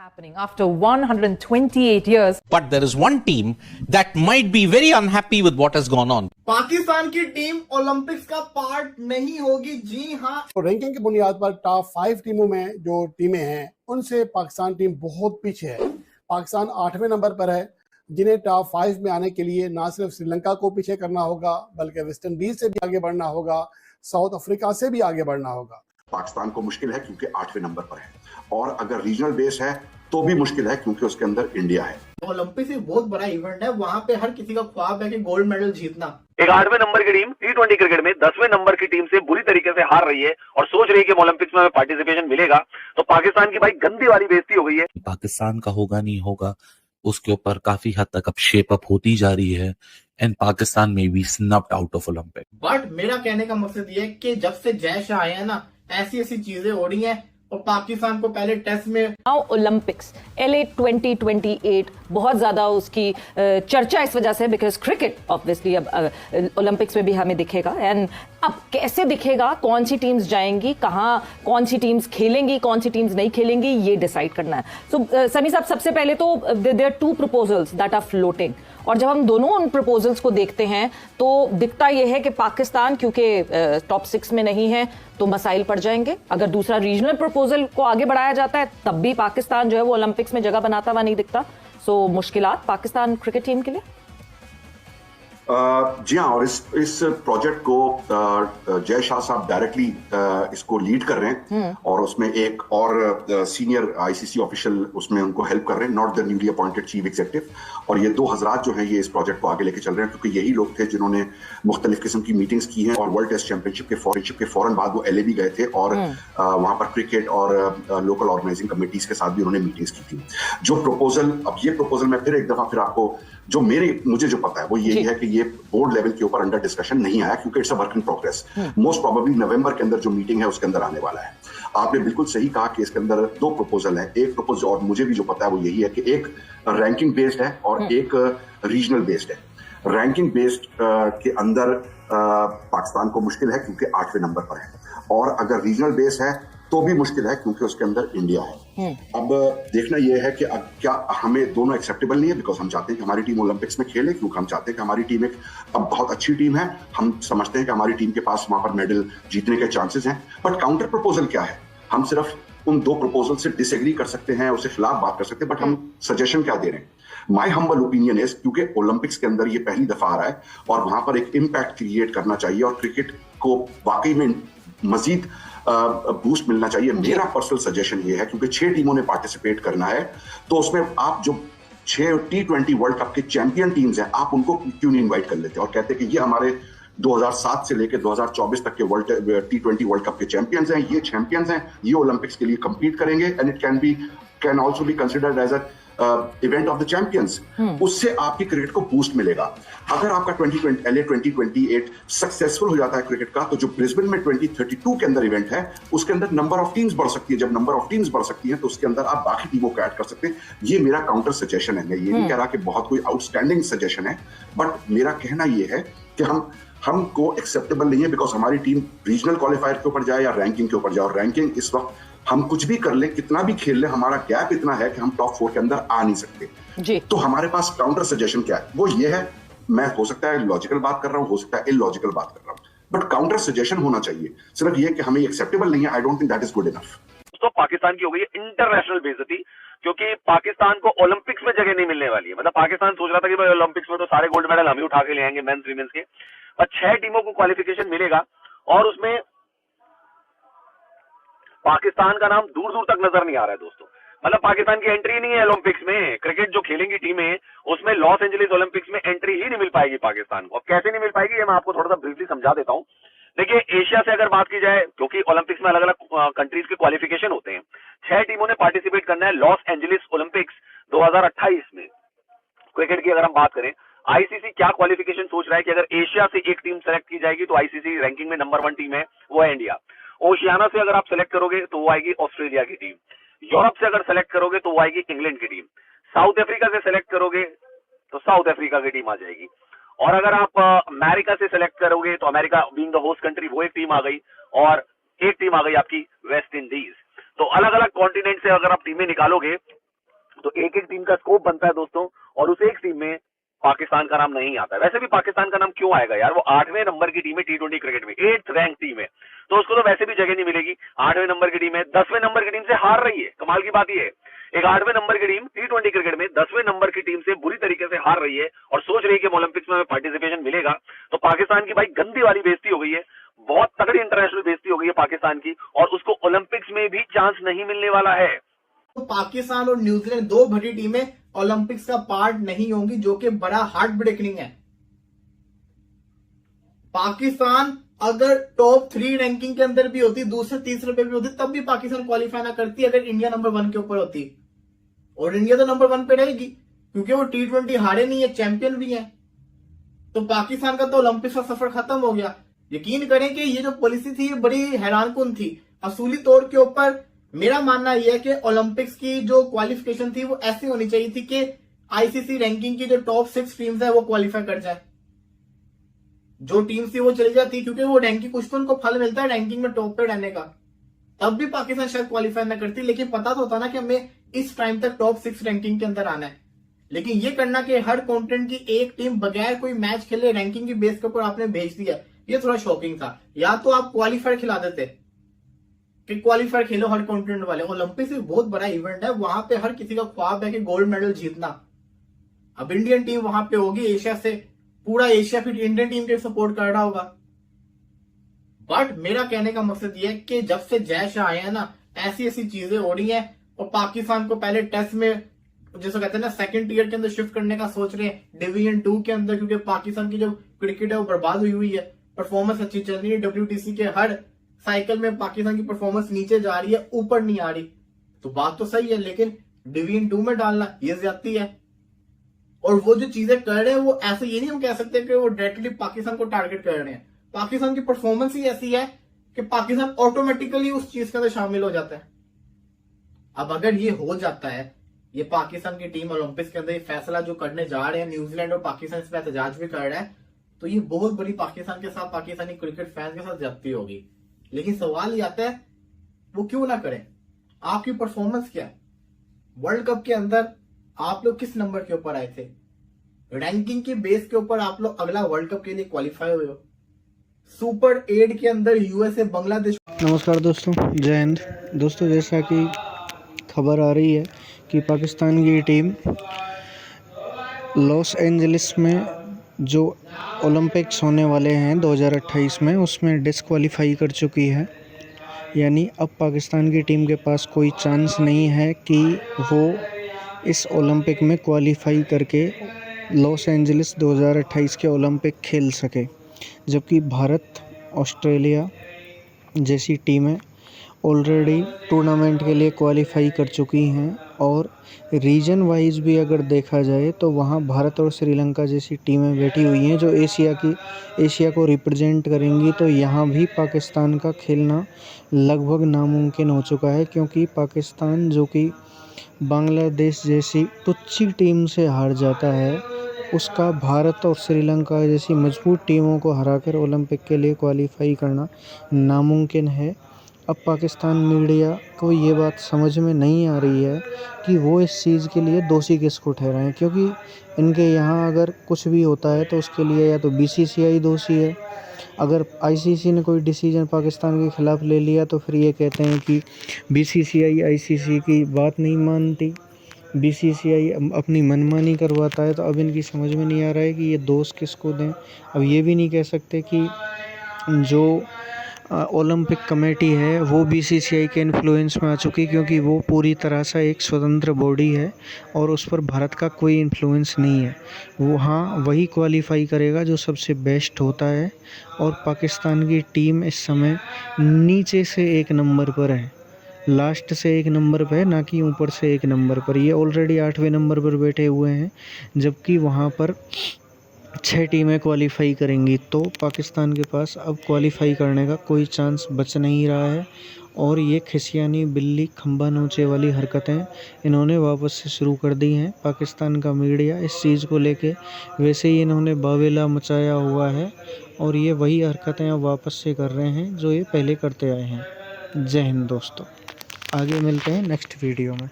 happening after 128 years. But there is one team that might be very unhappy with what has gone on. Pakistan की team Olympics का part नहीं होगी। जी हाँ, तो ranking की बुनियाद पर टॉप 5 टीमों में जो टीमें हैं उनसे पाकिस्तान टीम बहुत पीछे है। पाकिस्तान 8वें नंबर पर है, जिन्हें टॉप 5 में आने के लिए ना सिर्फ श्रीलंका को पीछे करना होगा बल्कि वेस्ट इंडीज से भी आगे बढ़ना होगा, साउथ अफ्रीका से भी आगे बढ़ना होगा। पाकिस्तान को मुश्किल है क्योंकि 8वें नंबर पर है, और अगर रीजनल बेस है तो भी मुश्किल है क्योंकि उसके अंदर इंडिया है। ओलंपिक्स एक बहुत बड़ा इवेंट है, वहाँ पे हर किसी का ख्वाब है कि गोल्ड मेडल जीतना। एक 8वें नंबर की टीम T20 क्रिकेट में 10वें नंबर की टीम से बुरी तरीके से हार रही है और सोच रही है कि ओलंपिक्स में पार्टिसिपेशन मिलेगा, तो पाकिस्तान की भाई गंदी वाली बेइज्जती हो गई है। पाकिस्तान का होगा नहीं होगा उसके ऊपर काफी हद तक अब शेप अप होती जा रही है एंड पाकिस्तान में be snapped out of Olympic. But मेरा कहने का मकसद ये है कि जब से जय शाह आए हैं ना, ऐसी ऐसी चीजें हो रही हैं और पाकिस्तान को पहले टेस्ट में ओलंपिक्स LA 2028 बहुत ज्यादा उसकी चर्चा इस वजह से बिकॉज क्रिकेट ऑब्वियसली अब ओलंपिक्स में भी हमें दिखेगा। एंड अब कैसे दिखेगा, कौन सी टीम्स जाएंगी, कहाँ कौन सी टीम्स खेलेंगी, कौन सी टीम्स नहीं खेलेंगी, ये डिसाइड करना है। सो सनी साहब, सबसे पहले तो there are 2 proposals that are floating, और जब हम दोनों उन प्रपोजल्स को देखते हैं तो दिखता यह है कि पाकिस्तान क्योंकि टॉप 6 में नहीं है तो मसाइल पड़ जाएंगे। अगर दूसरा रीजनल प्रपोजल को आगे बढ़ाया जाता है तब भी पाकिस्तान जो है वो ओलंपिक्स में जगह बनाता हुआ नहीं दिखता। सो मुश्किलात पाकिस्तान क्रिकेट टीम के लिए। जी हाँ, और इस प्रोजेक्ट को जय शाह साहब डायरेक्टली इसको लीड कर रहे हैं, और उसमें एक और सीनियर आईसीसी ऑफिशियल उसमें उनको हेल्प कर रहे हैं, not the newly appointed chief executive. और ये 2 हजरात जो हैं ये इस प्रोजेक्ट को आगे लेके चल रहे हैं, क्योंकि यही लोग थे जिन्होंने मुख्तलिफ किस्म की मीटिंग्स की हैं, और वर्ल्ड टेस्ट चैंपियनशिप के फौरन बाद वो LA भी गए थे, और वहां पर क्रिकेट और लोकल ऑर्गेनाइजिंग कमेटीज के साथ भी उन्होंने मीटिंग्स की थी। जो प्रपोजल, अब ये प्रपोजल मैं फिर एक दफा फिर आपको जो मुझे जो पता है वो यही है कि ये बोर्ड लेवल के ऊपर अंडर डिस्कशन नहीं आया, क्योंकि it's a work in progress. Most probably November के अंदर जो मीटिंग है उसके अंदर आने वाला है। आपने बिल्कुल सही कहा कि इसके अंदर 2 प्रपोजल है। एक प्रपोजल, और मुझे भी जो पता है वो यही है कि एक रैंकिंग बेस्ड है और एक रीजनल बेस्ड है। रैंकिंग बेस्ड के अंदर पाकिस्तान को मुश्किल है क्योंकि 8वें नंबर पर है, और अगर रीजनल बेस है तो भी मुश्किल है क्योंकि उसके अंदर इंडिया है। अब देखना यह है कि अब क्या हमें दोनों एक्सेप्टेबल नहीं है, बिकॉज हम चाहते हैं कि हमारी टीम ओलंपिक्स में खेले, क्योंकि हम चाहते हैं कि हमारी टीम एक अब बहुत अच्छी टीम है। हम समझते हैं कि हमारी टीम के पास वहां पर मेडल जीतने के चांसेस हैं। बट काउंटर प्रपोजल क्या है? हम सिर्फ उन 2 प्रपोजल से डिसएग्री कर सकते हैं, उसके खिलाफ बात कर सकते हैं, बट हम सजेशन क्या दे रहे हैं? माई हम्बल ओपिनियन इज, क्योंकि ओलंपिक्स के अंदर ये पहली दफा आ रहा है और वहां पर एक इम्पैक्ट क्रिएट करना चाहिए और क्रिकेट को वाकई में मजीद बूस्ट मिलना चाहिए। मेरा पर्सनल सजेशन ये है, क्योंकि 6 टीमों ने पार्टिसिपेट करना है, तो उसमें आप जो 6 T20 वर्ल्ड कप के चैंपियन टीम्स हैं, आप उनको क्यों नहीं इनवाइट कर लेते और कहते कि ये हमारे 2007 से लेकर 2024 तक के T20 वर्ल्ड कप के चैंपियंस हैं, ये चैंपियंस हैं, ये ओलंपिक्स के लिए compete करेंगे, and it can also be considered as a event of the champions. उससे आपकी क्रिकेट को बूस्ट मिलेगा। अगर आपका LA 2028 सक्सेसफुल हो जाता है क्रिकेट का, तो जो ब्रिस्बेन में 2032 के अंदर इवेंट है उसके अंदर नंबर ऑफ टीम्स बढ़ सकती है। जब नंबर ऑफ टीम्स बढ़ सकती है तो उसके अंदर आप बाकी टीमों को ऐड कर सकते हैं। ये मेरा काउंटर सजेशन है। मैं ये नहीं कह रहा कि बहुत कोई आउटस्टैंडिंग सजेशन है, बट मेरा कहना ये है कि हमको एक्सेप्टेबल नहीं है, बिकॉज हमारी टीम रीजनल क्वालिफायर के ऊपर जाए या रैंकिंग के ऊपर जाए, और रैंकिंग इस वक्त हम कुछ भी कर ले, कितना भी खेल ले, हमारा गैप इतना है कि हम टॉप 4 के अंदर आ नहीं सकते जी। तो हमारे पास काउंटर सजेशन क्या है? वो ये है, मैं हो सकता है लॉजिकल बात कर रहा हूं, हो सकता है इलॉजिकल बात कर रहा हूं, बट काउंटर सजेशन होना चाहिए। सिर्फ ये कि हमें एक्सेप्टेबल नहीं है, I don't think that is good enough. तो पाकिस्तान की हो गई है इंटरनेशनल बेइज्जती, क्योंकि पाकिस्तान को ओलंपिक्स में जगह नहीं मिलने वाली है। मतलब पाकिस्तान सोच रहा था कि भाई ओलंपिक्स में तो सारे गोल्ड मेडल हम ही उठा के ले आएंगे मेंस विमेंस के, पर 6 टीमों को क्वालिफिकेशन मिलेगा और उसमें पाकिस्तान का नाम दूर दूर तक नजर नहीं आ रहा है दोस्तों। मतलब पाकिस्तान की एंट्री नहीं है ओलंपिक्स में। क्रिकेट जो खेलेंगी टीमें उसमें लॉस एंजलिस ओलंपिक्स में एंट्री ही नहीं मिल पाएगी पाकिस्तान को। अब कैसे नहीं मिल पाएगी ये मैं आपको थोड़ा सा ब्रीफली समझा देता हूं। देखिए, एशिया से अगर बात की जाए, क्योंकि ओलंपिक्स में अलग अलग कंट्रीज के क्वालिफिकेशन होते हैं, 6 टीमों ने पार्टिसिपेट करना है लॉस एंजलिस ओलंपिक्स 2028 में। क्रिकेट की अगर हम बात करें, आईसीसी क्या क्वालिफिकेशन सोच रहा है कि अगर एशिया से एक टीम सेलेक्ट की जाएगी तो आईसीसी रैंकिंग में नंबर 1 टीम है, वो है इंडिया। ओशियाना से अगर आप सेलेक्ट करोगे तो वो आएगी ऑस्ट्रेलिया की टीम। यूरोप से अगर सेलेक्ट करोगे तो वो आएगी इंग्लैंड की टीम। साउथ अफ्रीका से सेलेक्ट करोगे तो साउथ अफ्रीका की टीम आ जाएगी। और अगर आप अमेरिका से सेलेक्ट करोगे तो America being the host country वो एक टीम आ गई, और एक टीम आ गई आपकी वेस्ट इंडीज। तो अलग अलग कॉन्टिनेंट से अगर आप टीमें निकालोगे तो एक एक टीम का स्कोप बनता है दोस्तों, और उस एक टीम में पाकिस्तान का नाम नहीं आता है। वैसे भी पाकिस्तान का नाम क्यों आएगा यार, वो 8वें नंबर की टीम है T20 क्रिकेट में, 8th रैंक टीम है, तो उसको तो वैसे भी जगह नहीं मिलेगी। 8वें नंबर की टीम है, 10वें नंबर की टीम से हार रही है। कमाल की बात यह है, एक 8वें नंबर की टीम T20 क्रिकेट में 10वें नंबर की टीम से बुरी तरीके से हार रही है और सोच रही है कि ओलंपिक्स में पार्टिसिपेशन मिलेगा। तो पाकिस्तान की भाई गंदी वाली बेइज्जती हो गई है, बहुत तगड़ी इंटरनेशनल बेइज्जती हो गई है पाकिस्तान की, और उसको ओलंपिक्स में भी चांस नहीं मिलने वाला है। तो पाकिस्तान और न्यूजीलैंड दो बड़ी टीमें ओलंपिक्स का पार्ट नहीं होंगी, जो कि बड़ा हार्ट ब्रेकिंग है। पाकिस्तान अगर टॉप 3 रैंकिंग के अंदर भी होती, दूसरे तीसरे पे भी होती, तब भी पाकिस्तान क्वालिफाई ना करती अगर इंडिया नंबर 1 के ऊपर होती। और इंडिया तो नंबर 1 पे रहेगी क्योंकि वो T20 हारे नहीं है, चैंपियन भी है। तो पाकिस्तान का तो ओलंपिक्स का सफर खत्म हो गया। यकीन करें कि ये जो पॉलिसी थी ये बड़ी हैरानकुन थी। असूली तौर के ऊपर मेरा मानना यह है कि ओलंपिक्स की जो क्वालिफिकेशन थी वो ऐसी होनी चाहिए थी कि आईसीसी रैंकिंग की जो टॉप 6 टीम्स है वो क्वालिफाई कर जाए। जो टीम थी वो चली जाती, क्योंकि वो रैंकिंग कुछ तो उनको फल मिलता है रैंकिंग में टॉप पे रहने का। तब भी पाकिस्तान शायद क्वालिफाई ना करती, लेकिन पता तो होता ना कि हमें इस टाइम तक टॉप 6 रैंकिंग के अंदर आना है। लेकिन ये करना कि हर कॉन्टिनेंट की एक टीम बगैर कोई मैच खेले रैंकिंग की बेस के ऊपर आपने भेज दिया, ये थोड़ा शॉकिंग था। या तो आप क्वालिफायर खिला देते कि क्वालिफायर खेलो हर कॉन्टिनेंट वाले। ओलंपिक्स एक बहुत बड़ा इवेंट है, वहां पे हर किसी का ख्वाब है कि गोल्ड मेडल जीतना। अब इंडियन टीम वहां पे होगी एशिया से, पूरा एशिया फिर इंडियन टीम के सपोर्ट कर रहा होगा। बट मेरा कहने का मकसद ये है कि जब से जय शाह आए हैं ना, ऐसी ऐसी चीजें हो रही हैं, और पाकिस्तान को पहले टेस्ट में जैसे कहते हैं ना सेकंड टीयर के अंदर शिफ्ट करने का सोच रहे हैं, डिवीजन 2 के अंदर, क्योंकि पाकिस्तान की जो क्रिकेट है वो बर्बाद हुई है। परफॉर्मेंस अच्छी चल रही है, WTC के हर साइकिल में पाकिस्तान की परफॉर्मेंस नीचे जा रही है, ऊपर नहीं आ रही। तो बात तो सही है, लेकिन डिवीजन 2 में डालना ये ज्यादती है। और वो जो चीजें कर रहे हैं वो ऐसे ये नहीं हम कह सकते कि वो डायरेक्टली पाकिस्तान को टारगेट कर रहे हैं। पाकिस्तान की परफॉर्मेंस ही ऐसी है कि पाकिस्तान ऑटोमेटिकली उस चीज के अंदर शामिल हो जाता है। अब अगर ये हो जाता है, ये पाकिस्तान की टीम ओलंपिक्स के अंदर ये फैसला जो करने जा रहे हैं, न्यूजीलैंड और पाकिस्तान इस पर एहतजाज भी कर रहा है, तो ये बहुत बड़ी पाकिस्तान के साथ, पाकिस्तानी क्रिकेट फैंस के साथ ज्यादती होगी। लेकिन सवाल ये आता है वो क्यों ना करें? आपकी परफॉर्मेंस क्या है? वर्ल्ड कप के अंदर आप लोग किस नंबर के ऊपर आए थे? रैंकिंग के बेस के ऊपर आप लोग अगला वर्ल्ड कप के लिए क्वालिफाई हुए हो। सुपर 8 के अंदर यूएसए बांग्लादेश। नमस्कार दोस्तों, जय हिंद। दोस्तों, जैसा कि खबर आ रही है कि पाकिस्तान की टीम लॉस एंजलिस में जो ओलंपिक्स होने वाले हैं 2028 में, उसमें डिस्क्वालीफाई कर चुकी है। यानी अब पाकिस्तान की टीम के पास कोई चांस नहीं है कि वो इस ओलंपिक में क्वालिफाई करके लॉस एंजलिस 2028 के ओलंपिक खेल सके। जबकि भारत, ऑस्ट्रेलिया जैसी टीमें ऑलरेडी टूर्नामेंट के लिए क्वालिफाई कर चुकी हैं। और रीजन वाइज भी अगर देखा जाए तो वहाँ भारत और श्रीलंका जैसी टीमें बैठी हुई हैं जो एशिया को रिप्रेजेंट करेंगी। तो यहाँ भी पाकिस्तान का खेलना लगभग नामुमकिन हो चुका है, क्योंकि पाकिस्तान जो कि बांग्लादेश जैसी टुच्ची टीम से हार जाता है, उसका भारत और श्रीलंका जैसी मजबूत टीमों को हराकर ओलंपिक के लिए क्वालिफाई करना नामुमकिन है। अब पाकिस्तान मीडिया को ये बात समझ में नहीं आ रही है कि वो इस चीज़ के लिए दोषी किसको ठहराएं, क्योंकि इनके यहाँ अगर कुछ भी होता है तो उसके लिए या तो BCCI दोषी है। अगर ICC ने कोई डिसीजन पाकिस्तान के ख़िलाफ़ ले लिया तो फिर ये कहते हैं कि BCCI ICC की बात नहीं मानती, BCCI अपनी मनमानी करवाता है। तो अब इनकी समझ में नहीं आ रहा है कि ये दोष किसको दें। अब ये भी नहीं कह सकते कि जो ओलंपिक कमेटी है वो BCCI के इन्फ्लुएंस में आ चुकी, क्योंकि वो पूरी तरह से एक स्वतंत्र बॉडी है और उस पर भारत का कोई इन्फ्लुएंस नहीं है। वो हाँ वही क्वालिफाई करेगा जो सबसे बेस्ट होता है। और पाकिस्तान की टीम इस समय नीचे से 1 नंबर पर है, लास्ट से 1 नंबर पर है, ना कि ऊपर से 1 नंबर पर। ये ऑलरेडी 8वें नंबर पर बैठे हुए हैं, जबकि वहाँ पर 6 टीमें क्वालिफाई करेंगी। तो पाकिस्तान के पास अब क्वालिफाई करने का कोई चांस बच नहीं रहा है। और ये खिसियानी बिल्ली खंबा नोचे वाली हरकतें इन्होंने वापस से शुरू कर दी हैं। पाकिस्तान का मीडिया इस चीज़ को लेके वैसे ही इन्होंने बावेला मचाया हुआ है, और ये वही हरकतें अब वापस से कर रहे हैं जो ये पहले करते आए हैं। जय हिंद दोस्तों, आगे मिलते हैं नेक्स्ट वीडियो में।